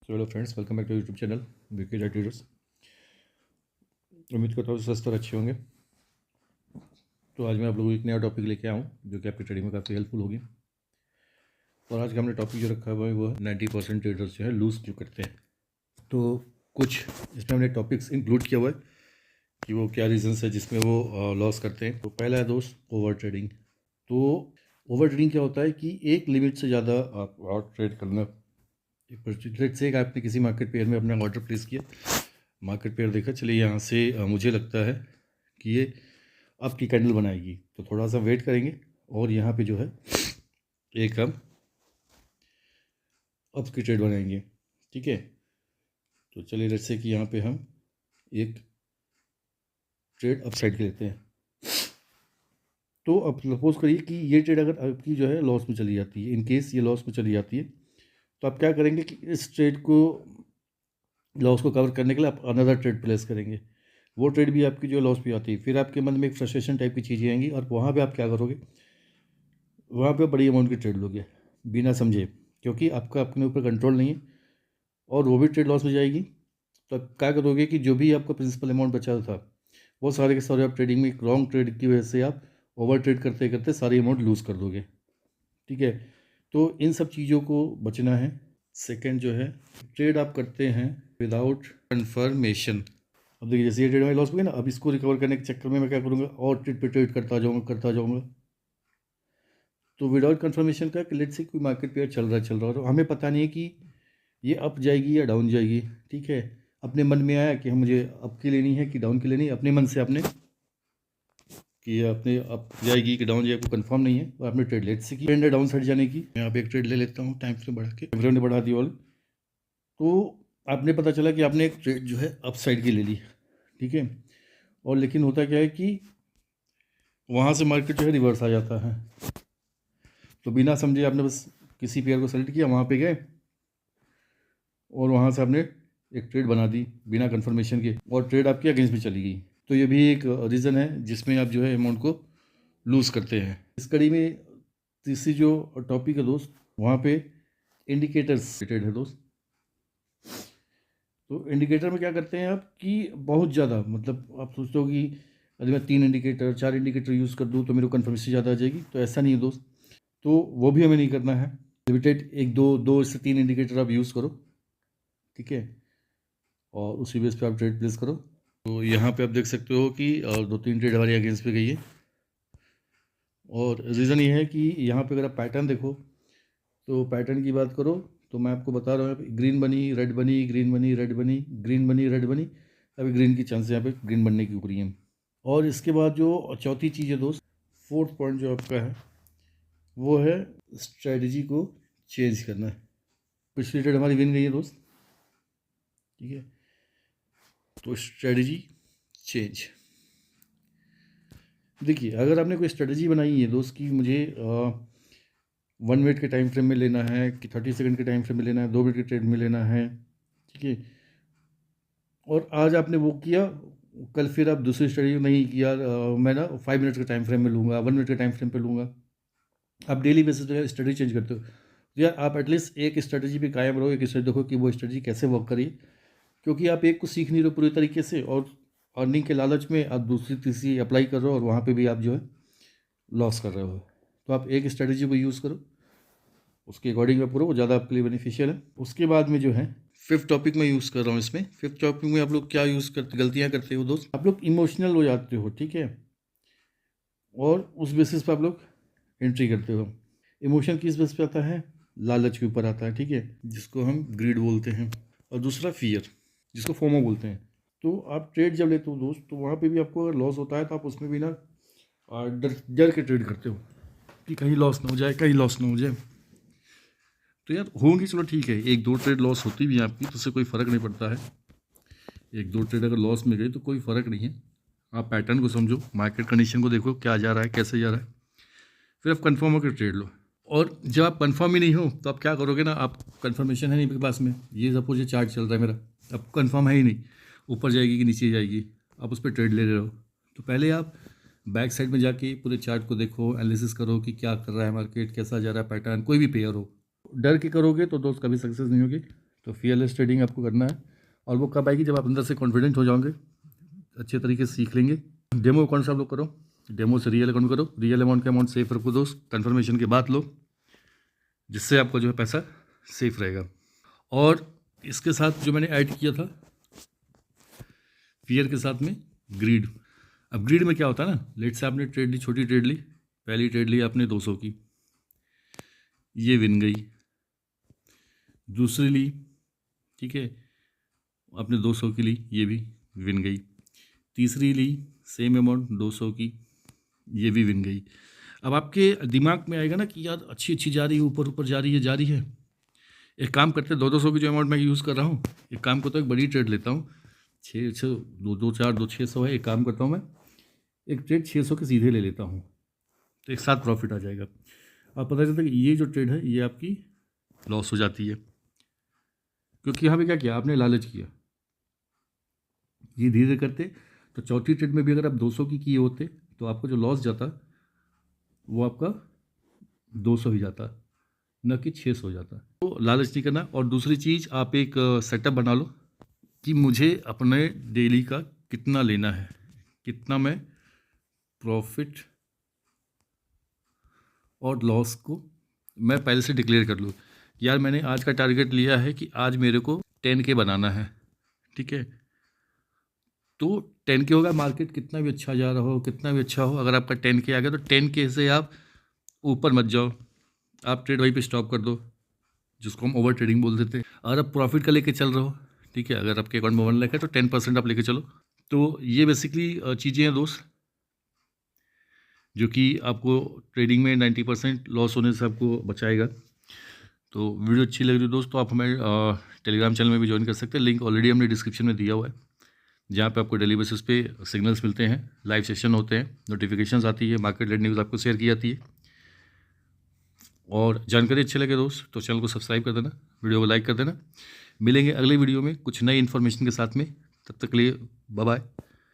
तो hello friends, welcome back to YouTube channel VK traders. उम्मीद करता हूँ स्वस्थ और अच्छे होंगे। तो आज मैं आप लोगों को एक नया टॉपिक लेके आया हूँ जो कि आपकी ट्रेडिंग में काफ़ी हेल्पफुल होगी। और आज का हमने टॉपिक जो रखा हुआ है वो है 90% ट्रेडर्स जो है लूज़ क्यों करते हैं। तो कुछ इसमें हमने टॉपिक्स इंक्लूड किया हुआ है कि वो क्या रीजंस है जिसमें वो लॉस करते हैं। तो पहला है दोस्त, ओवर ट्रेडिंग। तो ओवर ट्रेडिंग क्या होता है कि एक लिमिट से ज़्यादा आप आउट ट्रेड करना। लेट्स से आपने किसी मार्केट पेयर में अपना ऑर्डर प्लेस किया, मार्केट पेयर देखा, चलिए यहाँ से मुझे लगता है कि ये अप की कैंडल बनाएगी, तो थोड़ा सा वेट करेंगे और यहाँ पे जो है एक हम अप की ट्रेड बनाएंगे। ठीक है, तो चलिए लेट्स से कि यहाँ पे हम एक ट्रेड अप साइड के लेते हैं। तो अब सपोज करिए कि ये ट्रेड अगर आपकी जो है लॉस में चली जाती है, इन केस ये लॉस में चली जाती है, तो आप क्या करेंगे कि इस ट्रेड को, लॉस को कवर करने के लिए आप अनदर ट्रेड प्लेस करेंगे। वो ट्रेड भी आपकी जो लॉस पे आती है, फिर आपके मन में एक फ्रस्ट्रेशन टाइप की चीज़ें आएंगी और वहाँ पे आप क्या करोगे, वहाँ पे बड़ी अमाउंट की ट्रेड लोगे बिना समझे, क्योंकि आपका अपने ऊपर कंट्रोल नहीं है और वो भी ट्रेड लॉस में जाएगी। तो आप क्या करोगे कि जो भी आपका प्रिंसिपल अमाउंट बचा था वो सारे के सारे आप ट्रेडिंग में एक रॉन्ग ट्रेड की वजह से आप ओवर ट्रेड करते करते सारी अमाउंट लूज़ कर दोगे। ठीक है, तो इन सब चीज़ों को बचना है। सेकेंड जो है, ट्रेड आप करते हैं विदाउट कन्फर्मेशन। अब देखिए जैसे ये ट्रेड में लॉस हो गया ना, अब इसको रिकवर करने के चक्कर में मैं क्या करूँगा, और ट्रेड पे ट्रेड करता जाऊँगा। तो विदाउट कंफर्मेशन का कि लेट्स से कोई मार्केट पेयर चल रहा है तो हमें पता नहीं है कि ये अप जाएगी या डाउन जाएगी। ठीक है, अपने मन में आया कि हम मुझे अप की लेनी है कि डाउन की लेनी है, अपने मन से आपने कि अपने अप जाएगी कि डाउन जाएगी कंफर्म नहीं है, और आपने ट्रेड लेट से की, ट्रेंड है डाउन साइड जाने की। मैं यहाँ पे एक ट्रेड ले लेता हूँ, टाइम फ्रेम बढ़ा के, टाइम फ्रेम ने बढ़ा दी ऑल। तो आपने पता चला कि आपने एक ट्रेड जो है अप साइड की ले ली। ठीक है, और लेकिन होता क्या है कि वहाँ से मार्केट जो है रिवर्स आ जाता है। तो बिना समझे आपने बस किसी पेयर को सेलेक्ट किया, वहाँ पे गए और वहाँ से आपने एक ट्रेड बना दी बिना कंफर्मेशन के, और ट्रेड आपकी अगेंस्ट में चली गई। तो ये भी एक रीज़न है जिसमें आप जो है अमाउंट को लूज़ करते हैं। इस कड़ी में तीसरी जो टॉपिक है दोस्त, वहाँ पे इंडिकेटर्स रिलेटेड है दोस्त। तो इंडिकेटर में क्या करते हैं आप कि बहुत ज़्यादा, मतलब आप सोचते हो कि अगर मैं 3 इंडिकेटर 4 इंडिकेटर यूज़ कर दूँ तो मेरे को कन्फर्मेशन ज़्यादा आ जाएगी, तो ऐसा नहीं है दोस्त। तो वो भी हमें नहीं करना है। लिमिटेड 1 2 से 3 इंडिकेटर आप यूज़ करो। ठीक है, और उसी बेस पे आप ट्रेड प्लेस करो। तो यहाँ पे आप देख सकते हो कि 2 3 ट्रेड हमारी अगेंस्ट पे गई है, और रीज़न ये है कि यहाँ पे अगर आप पैटर्न देखो, तो पैटर्न की बात करो तो मैं आपको बता रहा हूँ, ग्रीन बनी, रेड बनी, ग्रीन बनी, रेड बनी, ग्रीन बनी, रेड बनी। अभी ग्रीन की चांसेस यहाँ पे ग्रीन बनने की ऊपरी हैं। और इसके बाद जो चौथी चीज़ है दोस्त, फोर्थ पॉइंट जो आपका है वो है स्ट्रेटजी को चेंज करना है। पिछली ट्रेड हमारी विन गई है दोस्त। ठीक है, तो स्ट्रेटजी चेंज। देखिए अगर आपने कोई स्ट्रेटजी बनाई है दोस्त कि मुझे 1 मिनट के टाइम फ्रेम में लेना है कि 30 सेकंड के टाइम फ्रेम में लेना है, 2 मिनट के ट्रेड में लेना है, ठीक है, और आज आपने वो किया, कल फिर आप दूसरी स्ट्रेटजी नहीं किया, मैं ना 5 मिनट के टाइम फ्रेम में लूँगा, 1 मिनट के टाइम फ्रेम पे लूँगा। आप डेली बेसिस पे स्ट्रेटजी चेंज करते हो, तो यार आप एटलीस्ट एक स्ट्रेटजी पे कायम रहो, एक स्ट्रेटजी देखो कि वो स्ट्रेटजी कैसे वर्क करी, क्योंकि आप एक को सीख नहीं रहे पूरी तरीके से, और अर्निंग के लालच में आप दूसरी तीसरी अप्लाई कर रहे हो और वहाँ पे भी आप जो है लॉस कर रहे हो। तो आप एक स्ट्रेटजी को यूज़ करो, उसके अकॉर्डिंग आप करो, वो ज़्यादा आपके लिए बेनिफिशियल है। उसके बाद में जो है फिफ्थ टॉपिक में यूज़ कर रहा हूँ। इसमें फिफ्थ टॉपिक में आप लोग क्या यूज़ करते, गलतियाँ करते हो दोस्त, आप लोग इमोशनल हो जाते हो। ठीक है, और उस बेसिस पर आप लोग एंट्री करते हो। इमोशन किस बेस पे आता है, लालच के ऊपर आता है। ठीक है, जिसको हम ग्रीड बोलते हैं, और दूसरा फियर, जिसको फोमो बोलते हैं। तो आप ट्रेड जब लेते हो दोस्त, तो वहाँ पे भी आपको अगर लॉस होता है तो आप उसमें भी ना डर डर के ट्रेड करते हो कि कहीं लॉस ना हो जाए, कहीं लॉस ना हो जाए। तो यार होंगी, चलो ठीक है, 1 2 ट्रेड लॉस होती भी है आपकी, तो उससे कोई फ़र्क नहीं पड़ता है। 1 2 ट्रेड अगर लॉस में गई तो कोई फ़र्क नहीं है। आप पैटर्न को समझो, मार्केट कंडीशन को देखो, क्या जा रहा है, कैसे जा रहा है, फिर आप कंफर्म होकर ट्रेड लो। और जब आप कंफर्म ही नहीं हो तो आप क्या करोगे ना, आप कंफर्मेशन है नहीं आपके पास में, ये सपोज ये चार्ट चल रहा है मेरा, अब कंफर्म है ही नहीं, ऊपर जाएगी कि नीचे जाएगी, आप उस पर ट्रेड ले रहे हो। तो पहले आप बैक साइड में जाके पूरे चार्ट को देखो, एनालिसिस करो कि क्या कर रहा है मार्केट, कैसा जा रहा है पैटर्न, कोई भी पेयर हो। डर के करोगे तो दोस्त कभी सक्सेस नहीं होगी। तो फियरलेस ट्रेडिंग आपको करना है, और वो कब आएगी, जब आप अंदर से कॉन्फिडेंट हो जाओगे, अच्छे तरीके से सीख लेंगे। डेमो अकाउंट से आप लोग करो, डेमो से रियल अकाउंट करो, रियल अमाउंट का अमाउंट सेफ रखो दोस्त, कन्फर्मेशन के बाद लो, जिससे आपका जो है पैसा सेफ रहेगा। और इसके साथ जो मैंने ऐड किया था फियर के साथ में ग्रीड। अब ग्रीड में क्या होता है ना, लेट से आपने ट्रेड ली, छोटी ट्रेड ली, पहली ट्रेड ली आपने 200 की, ये विन गई। दूसरी ली, ठीक है, आपने 200 की ली, ये भी विन गई। तीसरी ली सेम अमाउंट 200 की, ये भी विन गई। अब आपके दिमाग में आएगा ना कि यार अच्छी अच्छी जा रही है, ऊपर ऊपर जा रही है। एक काम करते हैं, 200 की जो अमाउंट मैं यूज़ कर रहा हूँ, एक काम करता हूँ, एक बड़ी ट्रेड लेता हूँ, 600 2 4 2 600 है। एक काम करता हूँ, मैं एक ट्रेड 600 के सीधे ले लेता हूँ, तो एक साथ प्रॉफिट आ जाएगा। अब पता चलता है कि ये जो ट्रेड है ये आपकी लॉस हो जाती है, क्योंकि यहाँ पे क्या किया आपने, लालच किया। ये धीरे धीरे करते तो चौथी ट्रेड में भी अगर आप 200 की किए होते तो आपको जो लॉस जाता वो आपका 200 ही जाता, न कि 600 हो जाता। तो लालच नहीं करना। और दूसरी चीज़, आप एक सेटअप बना लो कि मुझे अपने डेली का कितना लेना है, कितना मैं प्रॉफिट और लॉस को मैं पहले से डिक्लेयर कर लूँ। यार मैंने आज का टारगेट लिया है कि आज मेरे को 10K बनाना है, ठीक है, तो 10K होगा, मार्केट कितना भी अच्छा जा रहा हो, कितना भी अच्छा हो, अगर आपका 10K आ गया तो 10K से आप ऊपर मत जाओ, आप ट्रेड वहीं पे स्टॉप कर दो, जिसको हम ओवर ट्रेडिंग बोल देते हैं। अगर आप प्रॉफिट का लेके चल रहे हो, ठीक है, अगर आपके अकाउंट में 1 लाख है तो 10% आप लेके चलो। तो ये बेसिकली चीज़ें हैं दोस्त, जो कि आपको ट्रेडिंग में 90% लॉस होने से आपको बचाएगा। तो वीडियो अच्छी लग रही है दोस्त, तो आप हमारे टेलीग्राम चैनल में भी ज्वाइन कर सकते हैं, लिंक ऑलरेडी हमने डिस्क्रिप्शन में दिया हुआ है, जहाँ पे आपको डेली बेसिस पे सिग्नल्स मिलते हैं, लाइव सेशन होते हैं, नोटिफिकेशंस आती है, मार्केट लेड न्यूज़ आपको शेयर की जाती है। और जानकारी अच्छी लगे दोस्त तो चैनल को सब्सक्राइब कर देना, वीडियो को लाइक कर देना। मिलेंगे अगले वीडियो में कुछ नई इन्फॉर्मेशन के साथ में, तब तक के लिए बाय बाय।